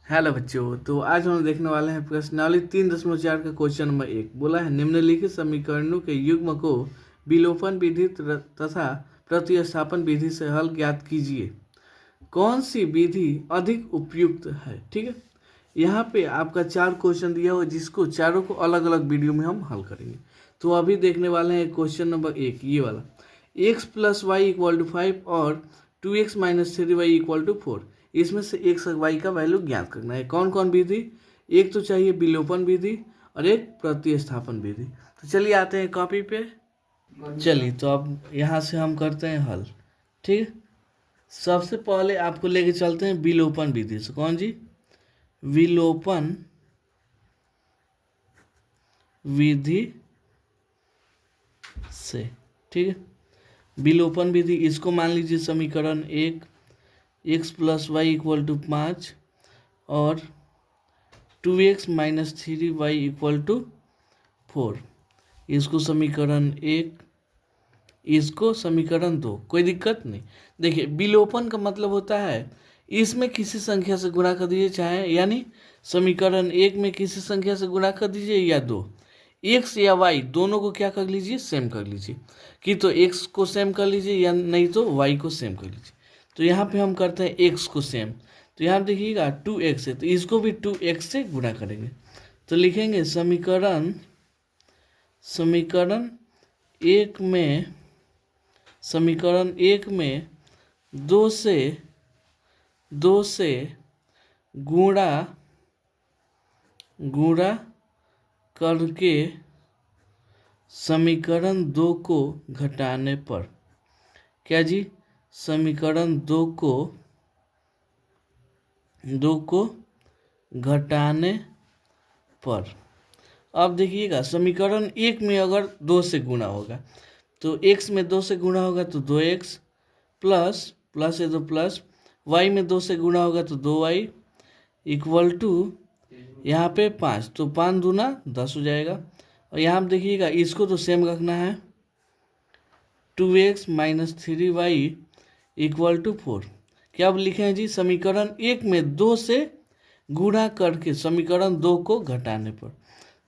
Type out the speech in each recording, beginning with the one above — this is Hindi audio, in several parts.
हेलो बच्चों, तो आज हम देखने वाले हैं प्रश्नावली 3.4 का क्वेश्चन नंबर 1। बोला है निम्नलिखित समीकरणों के युग्म को विलोपन विधि तथा प्रतिस्थापन विधि से हल ज्ञात कीजिए। कौन सी विधि अधिक उपयुक्त है? ठीक है, यहाँ पे आपका 4 क्वेश्चन दिया हुआ जिसको चारों को अलग अलग वीडियो में हम हल करेंगे। तो अभी देखने वाले हैं क्वेश्चन नंबर 1, ये वाला। x plus y equal to 5 और 2x minus 3y equal to 4, इसमें से x और y का वैल्यू ज्ञात करना है। कौन कौन विधि? एक तो चाहिए विलोपन विधि और एक प्रतिस्थापन विधि। तो चलिए आते हैं कॉपी पे। चलिए तो अब यहाँ से हम करते हैं हल। ठीक है, सबसे पहले आपको लेके चलते हैं विलोपन विधि से। कौन जी? विलोपन विधि से। ठीक है, विलोपन विधि, इसको मान लीजिए समीकरण 1, x plus y equal to 5 और 2x minus 3y equal to 4, इसको समीकरण 1, इसको समीकरण 2। कोई दिक्कत नहीं। देखिए, विलोपन का मतलब होता है इसमें किसी संख्या से गुणा कर दीजिए, चाहे यानी समीकरण 1 में किसी संख्या से गुणा कर दीजिए या 2, एक्स या वाई दोनों को क्या कर लीजिए, सेम कर लीजिए। कि तो एक्स को सेम कर लीजिए या नहीं तो वाई को सेम कर लीजिए। तो यहाँ पे हम करते हैं एक्स को सेम। तो यहाँ देखिएगा 2x है तो इसको भी 2x से गुणा करेंगे। तो लिखेंगे समीकरण समीकरण एक में समीकरण 1 में 2 से गुणा गुणा करके समीकरण 2 को घटाने पर, क्या जी? समीकरण 2 को घटाने पर। अब देखिएगा समीकरण 1 में अगर 2 से गुणा होगा तो x में 2 से गुणा होगा तो 2x प्लस प्लस है तो प्लस, y में 2 से गुणा होगा तो 2y इक्वल टू यहाँ पे 5, तो 5 दूना 10 हो जाएगा। और यहाँ पे देखिएगा इसको तो सेम रखना है, 2x minus 3y equal to 4। क्या अब लिखे हैं जी? समीकरण 1 में 2 से गुणा करके समीकरण 2 को घटाने पर।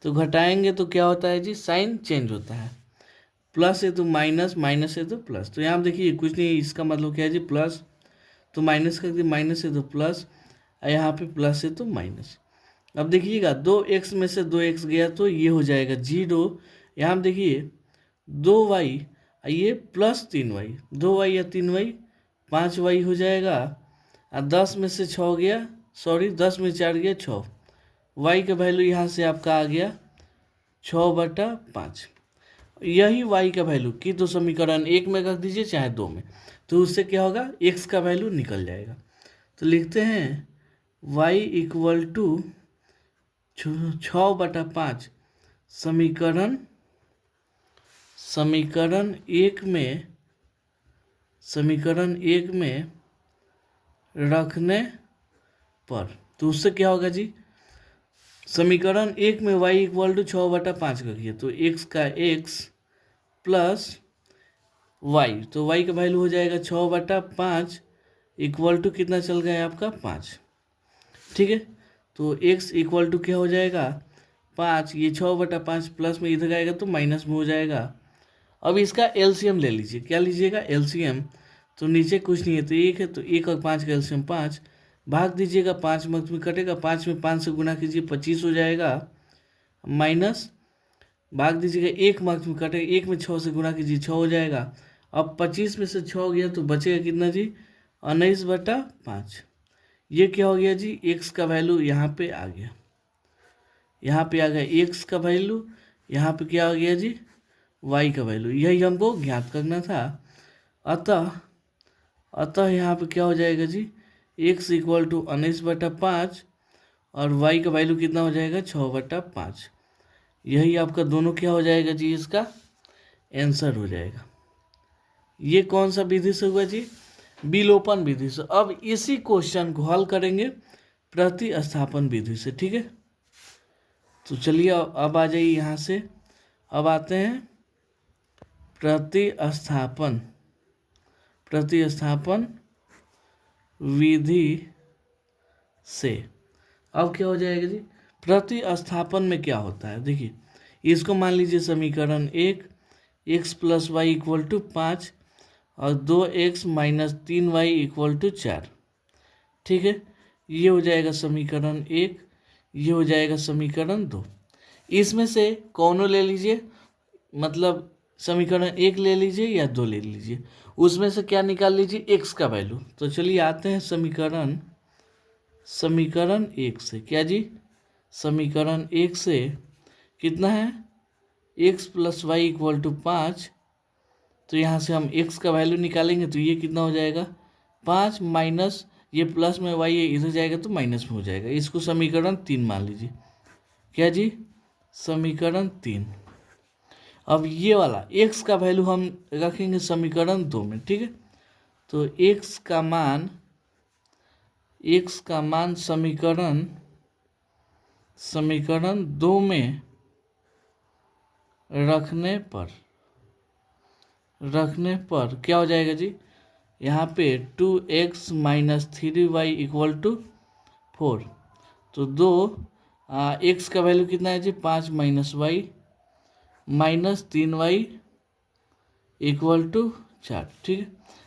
तो घटाएंगे तो क्या होता है जी? साइन चेंज होता है। प्लस है तो माइनस, माइनस है तो प्लस। तो यहाँ देखिए कुछ नहीं, इसका मतलब क्या है जी? प्लस, तो माइनस कर दिए, माइनस है तो प्लस, और यहाँ पे प्लस है तो माइनस। अब देखिएगा 2x में से 2x गया तो ये हो जाएगा 0। यहाँ देखिए 2y, ये प्लस 3y, 2y या 3y 5y हो जाएगा। और 10 में से 6 गया, सॉरी 10 में 4 गया 6, y का वैल्यू यहाँ से आपका आ गया 6/5। यही y का वैल्यू की तो समीकरण 1 में रख दीजिए चाहे 2 में, तो उससे क्या होगा? x का वैल्यू निकल जाएगा। तो लिखते हैं y इक्वल टू 6/5 समीकरण समीकरण 1 में रखने पर। तो उससे क्या होगा जी? समीकरण 1 में y इक्वल टू 6/5 रखिए तो x का x प्लस y, तो y का वैल्यू हो जाएगा 6/5 इक्वल टू कितना चल गया आपका? 5। ठीक है, तो x इक्वल टू क्या हो जाएगा? 5। ये 6/5 प्लस में इधर आएगा तो माइनस में हो जाएगा। अब इसका एलसीएम ले लीजिए। क्या लीजिएगा? एलसीएम। तो नीचे कुछ नहीं है तो 1 है तो 1 और 5 का एलसीएम 5, भाग दीजिएगा 5 मार्क्स में कटेगा, 5 में 5 से गुना कीजिए 25 हो जाएगा, माइनस भाग दीजिएगा 1 मार्क्स में कटेगा, 1 में 6 से गुना कीजिए 6 हो जाएगा। अब 25 में से 6 गया तो बचेगा कितना जी? 19/5। ये क्या हो गया जी? x का वैल्यू यहाँ पे आ गया, यहाँ पे आ गया x का वैल्यू, यहाँ पे क्या आ गया जी? y का वैल्यू। यही हमको ज्ञात करना था। अतः यहाँ पे क्या हो जाएगा जी? x इक्वल टू 19/5 और y का वैल्यू कितना हो जाएगा? 6/5। यही आपका दोनों क्या हो जाएगा जी? इसका आंसर हो जाएगा। ये कौन सा विधि से हुआ जी? विलोपन विधि से। अब इसी क्वेश्चन को हल करेंगे प्रतिस्थापन विधि से। ठीक है, तो चलिए अब आ जाइए यहाँ से। अब आते हैं प्रतिस्थापन विधि से। अब क्या हो जाएगा जी, प्रतिस्थापन में क्या होता है, देखिए इसको मान लीजिए समीकरण 1, x plus y equal to 5 और 2x minus 3y equal to 4। ठीक है, ये हो जाएगा समीकरण 1, ये हो जाएगा समीकरण 2। इसमें से कौनों ले लीजिए, मतलब समीकरण 1 ले लीजिए या 2 ले लीजिए, उसमें से क्या निकाल लीजिए, x का वैल्यू। तो चलिए आते हैं समीकरण 1 से, क्या जी, समीकरण 1 से कितना है, x plus y equal to 5। तो यहाँ से हम x का वैल्यू निकालेंगे तो ये कितना हो जाएगा, 5 माइनस ये प्लस में y इधर जाएगा तो माइनस में हो जाएगा। इसको समीकरण 3 मान लीजिए, क्या जी, समीकरण 3। अब ये वाला x का वैल्यू हम रखेंगे समीकरण 2 में। ठीक है, तो x का मान समीकरण 2 में रखने पर क्या हो जाएगा जी, यहाँ पे 2x minus 3y equal to 4। तो x का वैल्यू कितना है जी, 5 minus y minus 3y equal to 4। ठीक है,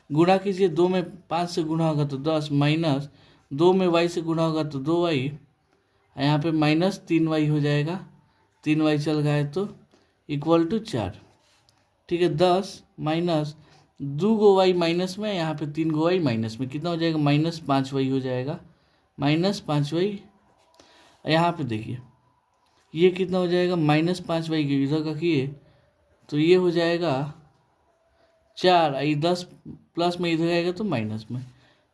गुणा कीजिए, 2 में 5 से गुणा होगा तो 10 माइनस 2 में y से गुणा होगा तो 2y, यहाँ पे माइनस 3y हो जाएगा, 3y चल गया है तो इक्वल टू 4। ठीक है, 10 माइनस 2 गो y माइनस में, यहाँ पे 3 गो y माइनस में, कितना हो जाएगा, माइनस 5y हो जाएगा, माइनस 5y। यहाँ पे देखिए ये कितना हो जाएगा, माइनस 5y के इधर का किए तो ये हो जाएगा 4, ये 10 प्लस में इधर आएगा तो माइनस में,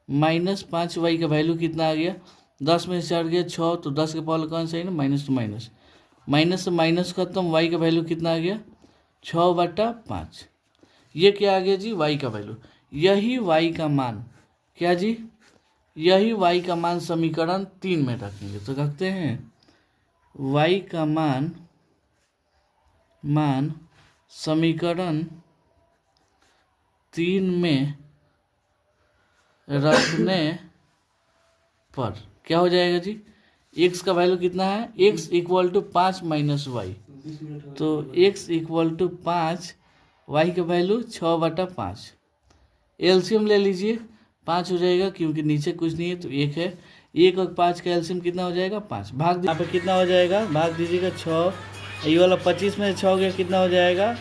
माइनस 5y का वैल्यू कितना आ गया, 10 में से 4 गया 6, तो 10 के पावर कौन सा है ना, माइनस टू माइनस, माइनस से माइनस खत्म, y का वैल्यू कितना आ गया, 6/5। ये क्या आ गया जी, y का वैल्यू। यही y का मान, क्या जी, यही y का मान समीकरण 3 में रखेंगे। तो रखते हैं y का मान समीकरण 3 में रखने पर क्या हो जाएगा जी, x का वैल्यू कितना है, x equal to 5 minus y, तो x इक्वल टू 5, y का वैल्यू 6/5। एलसीएम ले लीजिए, 5 हो जाएगा क्योंकि नीचे कुछ नहीं है तो 1 है, 1 और 5 का एलसीएम कितना हो जाएगा, 5। भाग यहाँ पे कितना हो जाएगा, भाग दीजिएगा 6, ये वाला 25 में 6 गया, कितना हो जाएगा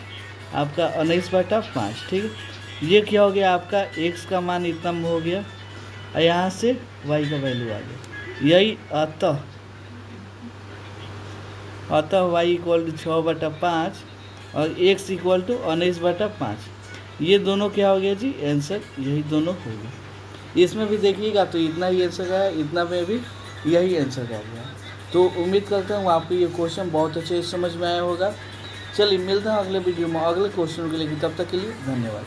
आपका 19/5। ठीक है, ये क्या हो गया आपका, x का मान इतना हो गया और यहाँ से y का वैल्यू आ गया। यही अतः y इक्वल टू 6/5 और x इक्वल टू 19/5। ये दोनों क्या हो गया जी, आंसर यही दोनों हो गए। इसमें भी देखिएगा तो इतना ही आंसर आया, इतना में भी यही आंसर आ गया। तो उम्मीद करता हूँ आपको ये क्वेश्चन बहुत अच्छे से समझ में आया होगा। चलिए मिलते हैं अगले वीडियो में अगले क्वेश्चन के लिए, तब तक के लिए धन्यवाद।